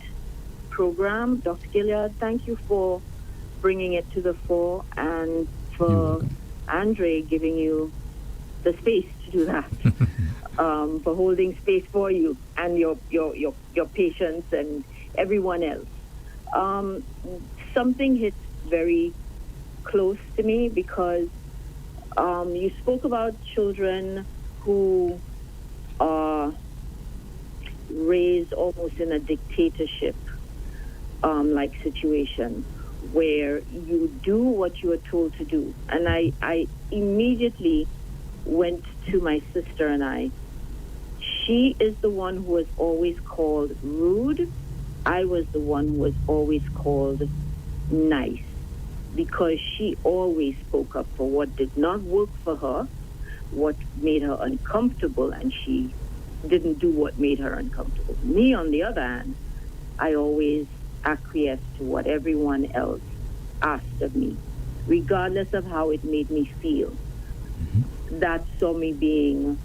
program. Dr. Gilliard, thank you for bringing it to the fore and for Andre giving you the space to do that, for holding space for you and your patients and everyone else. Something hits very close to me because you spoke about children who are raised almost in a dictatorship like situation where you do what you are told to do. And I immediately went to my sister and I. She is the one who was always called rude. I was the one who was always called nice because she always spoke up for what did not work for her, what made her uncomfortable, and she didn't do what made her uncomfortable. Me, on the other hand, I always acquiesced to what everyone else asked of me, regardless of how it made me feel. That saw me being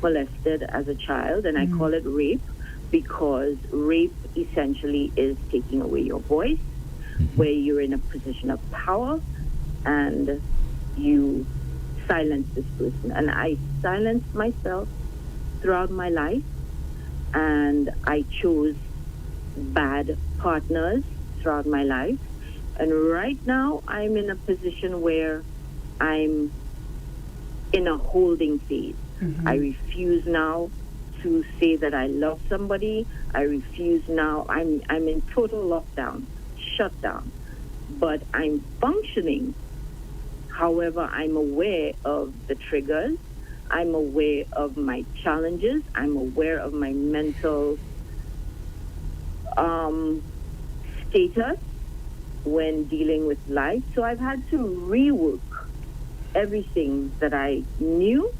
molested as a child, and I call it rape because rape essentially is taking away your voice, where you're in a position of power and you silence this person. And I silenced myself throughout my life, and I chose bad partners throughout my life. And right now I'm in a position where I'm in a holding phase. I refuse now to say that I love somebody. I refuse now. I'm in total lockdown, shutdown. But I'm functioning. However, I'm aware of the triggers. I'm aware of my challenges. I'm aware of my mental status when dealing with life. So I've had to rework everything that I knew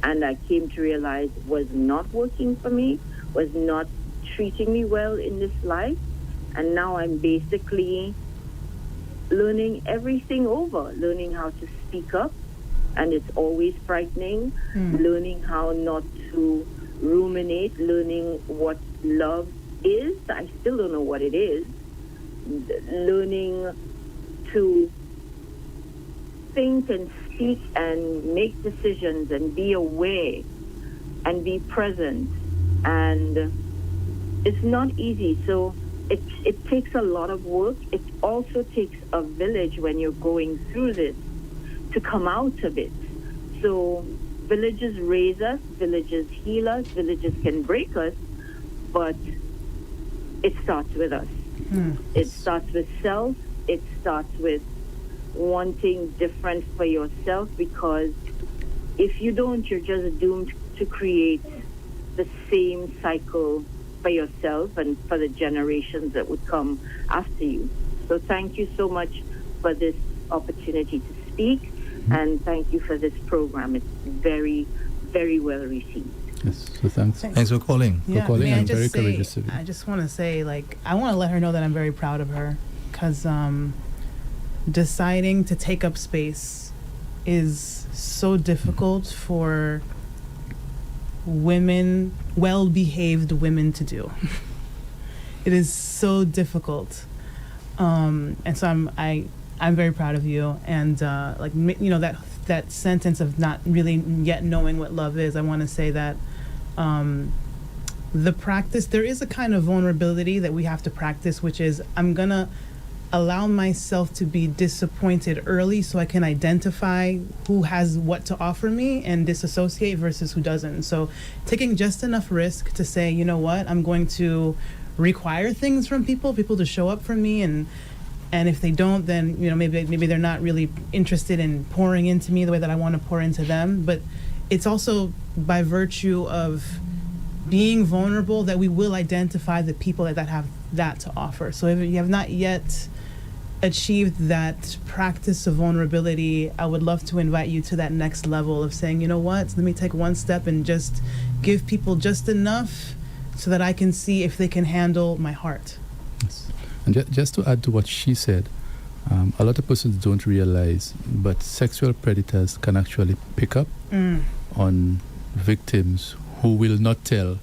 and I came to realize was not working for me, was not treating me well in this life. And now I'm basically learning everything over, learning how to speak up, and it's always frightening, learning how not to ruminate, learning what love is. I still don't know what it is. Learning to think and speak and make decisions and be aware and be present. And it's not easy. So it takes a lot of work. It also takes a village when you're going through this to come out of it. So villages raise us, villages heal us, villages can break us, but it starts with us. It starts with self. It starts with wanting different for yourself, because if you don't, you're just doomed to create the same cycle for yourself and for the generations that would come after you. So thank you so much for this opportunity to speak, and thank you for this program. It's very, very well received. Yes, so thanks. Thanks for calling. For calling, and very say, courageous of you. I just want to say, like, I want to let her know that I'm very proud of her, because deciding to take up space is so difficult for women, well-behaved women, to do. It is so difficult, and so I'm very proud of you. And that sentence of not really yet knowing what love is, I want to say that the practice, there is a kind of vulnerability that we have to practice, which is I'm gonna allow myself to be disappointed early so I can identify who has what to offer me and disassociate versus who doesn't. So taking just enough risk to say, you know what, I'm going to require things from people to show up for me, and if they don't, then maybe they're not really interested in pouring into me the way that I want to pour into them. But it's also by virtue of being vulnerable that we will identify the people that have that to offer. So if you have not yet achieved that practice of vulnerability, I would love to invite you to that next level of saying, you know what, let me take one step and just give people just enough so that I can see if they can handle my heart. Yes. And just to add to what she said, a lot of persons don't realize, but sexual predators can actually pick up on victims who will not tell.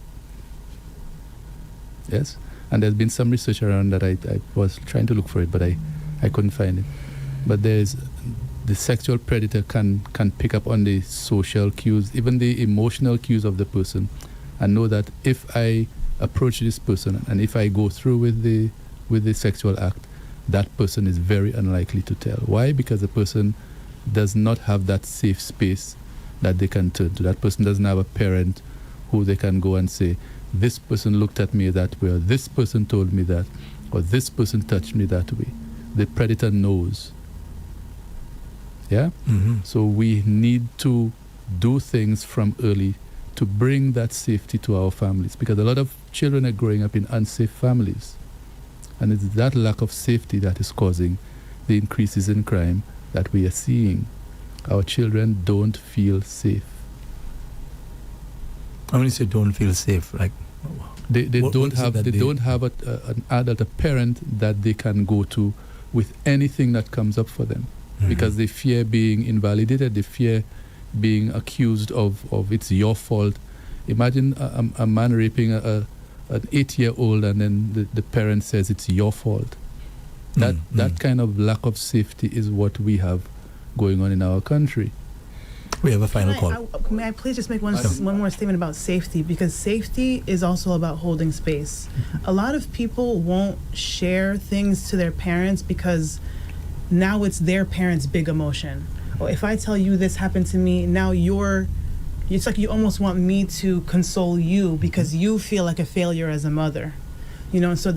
Yes? And there's been some research around that. I was trying to look for it, but I couldn't find it. But there's the sexual predator can pick up on the social cues, even the emotional cues of the person, and know that if I approach this person and if I go through with the sexual act, that person is very unlikely to tell. Why? Because the person does not have that safe space that they can turn to. That person doesn't have a parent who they can go and say, this person looked at me that way, or this person told me that, or this person touched me that way. The predator knows. Yeah? Mm-hmm. So we need to do things from early to bring that safety to our families, because a lot of children are growing up in unsafe families. And it's that lack of safety that is causing the increases in crime that we are seeing. Our children don't feel safe. I when you say don't feel safe, like they don't have an adult, a parent that they can go to with anything that comes up for them, because they fear being invalidated, they fear being accused of it's your fault. Imagine a man raping an 8-year-old, and then the parent says it's your fault. That kind of lack of safety is what we have going on in our country. We have a final call. May I please just make one more statement about safety? Because safety is also about holding space. A lot of people won't share things to their parents because now it's their parents' big emotion. Or if I tell you this happened to me, now it's like you almost want me to console you because you feel like a failure as a mother. So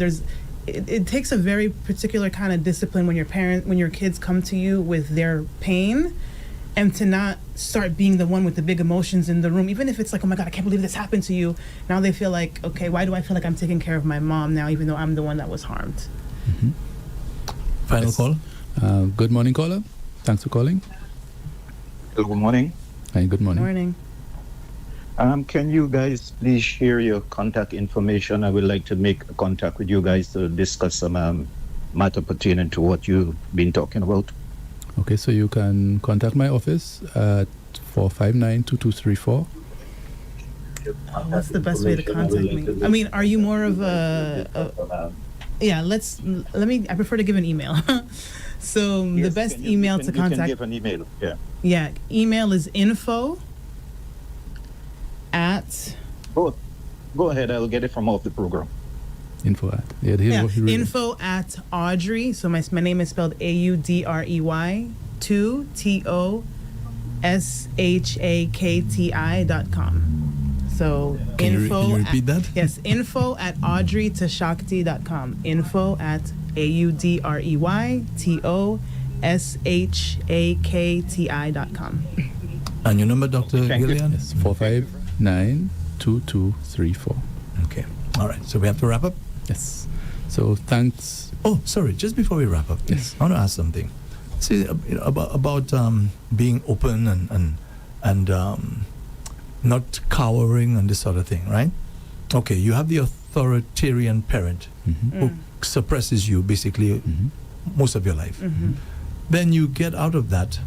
it takes a very particular kind of discipline when your kids come to you with their pain, and to not start being the one with the big emotions in the room, even if it's like, oh my God, I can't believe this happened to you. Now they feel like, okay, why do I feel like I'm taking care of my mom now, even though I'm the one that was harmed? Mm-hmm. Final call. Good morning, caller. Thanks for calling. Good morning. Hi, good morning. Morning. Can you guys please share your contact information? I would like to make a contact with you guys to discuss some matter pertaining to what you've been talking about. Okay, so you can contact my office at 459-2234. What's the best way to contact me? I mean, are you more of yeah, I prefer to give an email. So yes, the best email to contact. You can give an email, yeah. Yeah, email is info at. Go ahead, I'll get it from off the program. Info at. Info at Audrey. So my name is spelled AUDREY 2TOSHAKTI.com. So Can you repeat that? Yes, info at audreytoshakti.com. Info at AUDREYTOSHAKTI.com. And your number, Dr. Gillian? Yes, 459-2234. Okay. All right. So we have to wrap up? Yes. So thanks. Oh, sorry. Just before we wrap up, yes, I want to ask something. See, about being open and not cowering and this sort of thing, right? Okay, you have the authoritarian parent who suppresses you basically most of your life. Then you get out of that,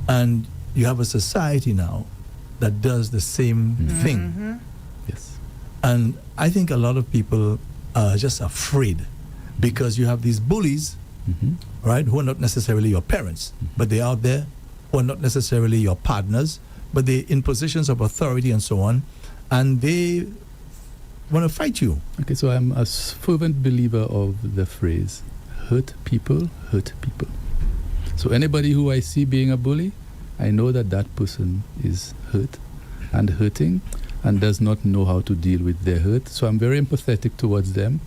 and you have a society now that does the same thing. Yes. And I think a lot of people are just afraid because you have these bullies, right, who are not necessarily your parents, but they're out there, who are not necessarily your partners, but they're in positions of authority and so on, and they want to fight you. Okay, so I'm a fervent believer of the phrase, hurt people, hurt people. So anybody who I see being a bully, I know that person is hurt and hurting and does not know how to deal with their hurt. So I'm very empathetic towards them.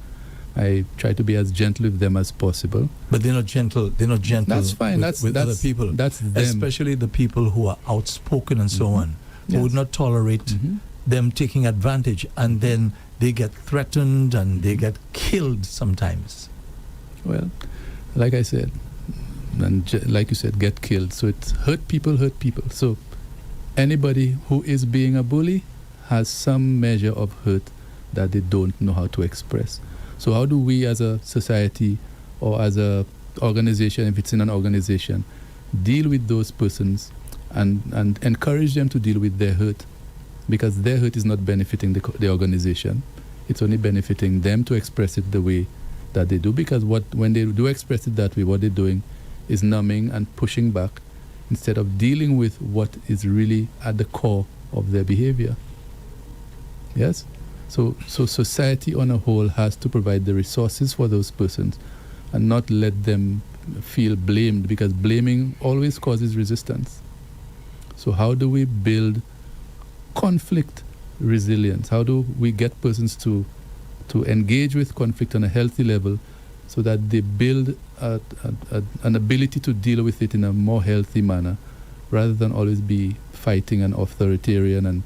I try to be as gentle with them as possible. But they're not gentle. That's fine. With other people. That's them. Especially the people who are outspoken and so on, who would not tolerate them taking advantage, and then they get threatened and they get killed sometimes. Well, like I said, and like you said, get killed. So it's hurt people. So anybody who is being a bully has some measure of hurt that they don't know how to express. So how do we as a society or as a organization, if it's in an organization, deal with those persons and encourage them to deal with their hurt? Because their hurt is not benefiting the organization. It's only benefiting them to express it the way that they do. Because when they do express it that way, what they're doing is numbing and pushing back instead of dealing with what is really at the core of their behavior. Yes? So society on a whole has to provide the resources for those persons and not let them feel blamed, because blaming always causes resistance. So how do we build conflict resilience? How do we get persons to engage with conflict on a healthy level so that they build an ability to deal with it in a more healthy manner, rather than always be fighting and authoritarian and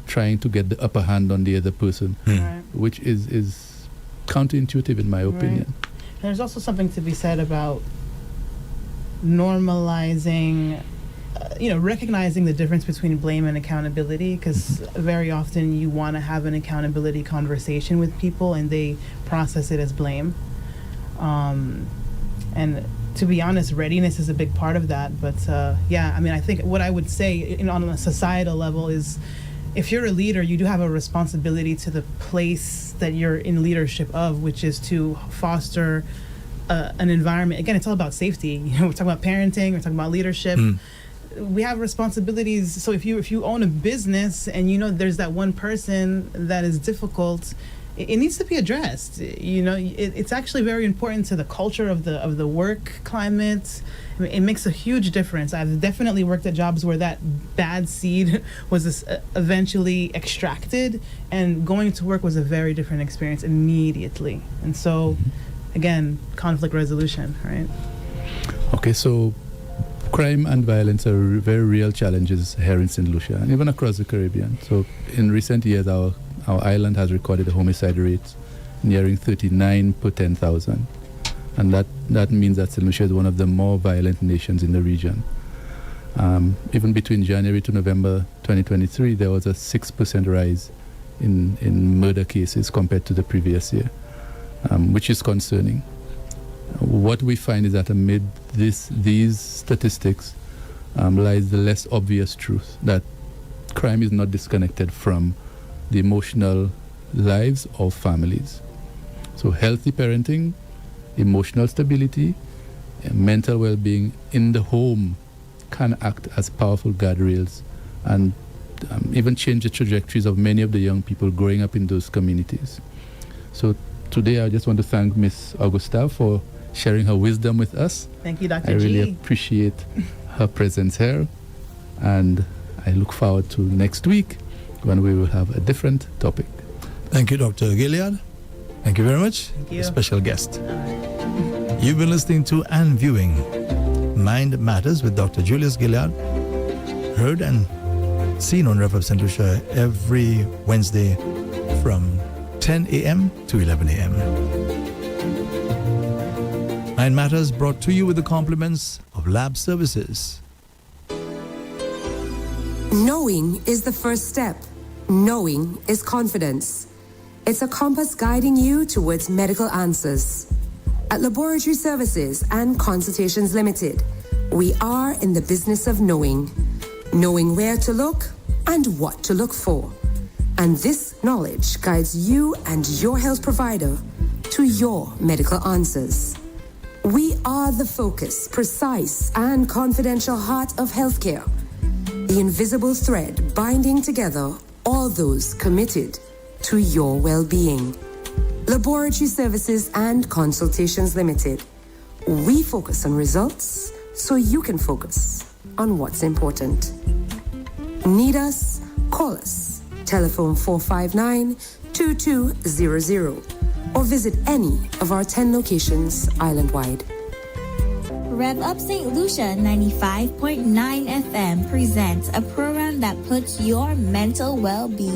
trying to get the upper hand on the other person, which is counterintuitive in my opinion. And there's also something to be said about normalizing, recognizing the difference between blame and accountability, because very often you want to have an accountability conversation with people and they process it as blame. And to be honest, readiness is a big part of that. But yeah, I mean, I think what I would say on a societal level is, if you're a leader, you do have a responsibility to the place that you're in leadership of, which is to foster an environment. Again, it's all about safety. You know, we're talking about parenting, we're talking about leadership. We have responsibilities. So if you own a business and you know there's that one person that is difficult, it needs to be addressed. You know, it's actually very important to the culture of the work climate. I mean, it makes a huge difference. I've definitely worked at jobs where that bad seed was eventually extracted, and going to work was a very different experience immediately. And so, again, conflict resolution, right? Okay, so crime and violence are very real challenges here in St. Lucia and even across the Caribbean. So in recent years, our island has recorded a homicide rate nearing 39 per 10,000. And that means that St. Lucia is one of the more violent nations in the region. Even between January to November 2023, there was a 6% rise in murder cases compared to the previous year, which is concerning. What we find is that amid these statistics lies the less obvious truth that crime is not disconnected from the emotional lives of families. So healthy parenting, emotional stability, mental well-being in the home can act as powerful guardrails and even change the trajectories of many of the young people growing up in those communities. So today I just want to thank Miss Augusta for sharing her wisdom with us. Thank you, Dr. I really G. appreciate her presence here, and I look forward to next week when we will have a different topic. Thank you, Dr. Gilead. Thank you very much. Thank you. A special guest. You've been listening to and viewing Mind Matters with Dr. Julius Gilead, heard and seen on Rev-Up St. Lucia every Wednesday from 10 a.m. to 11 a.m. Mind Matters brought to you with the compliments of Lab Services. Knowing is the first step. Knowing is confidence. It's a compass guiding you towards medical answers. At Laboratory Services and Consultations Limited, we are in the business of knowing. Knowing where to look and what to look for. And this knowledge guides you and your health provider to your medical answers. We are the focused, precise, and confidential heart of healthcare. The invisible thread binding together all those committed to your well-being. Laboratory Services and Consultations Limited. We focus on results so you can focus on what's important. Need us? Call us. Telephone 459-2200 or visit any of our 10 locations island-wide. Rev-Up St. Lucia 95.9 FM presents a program that puts your mental well-being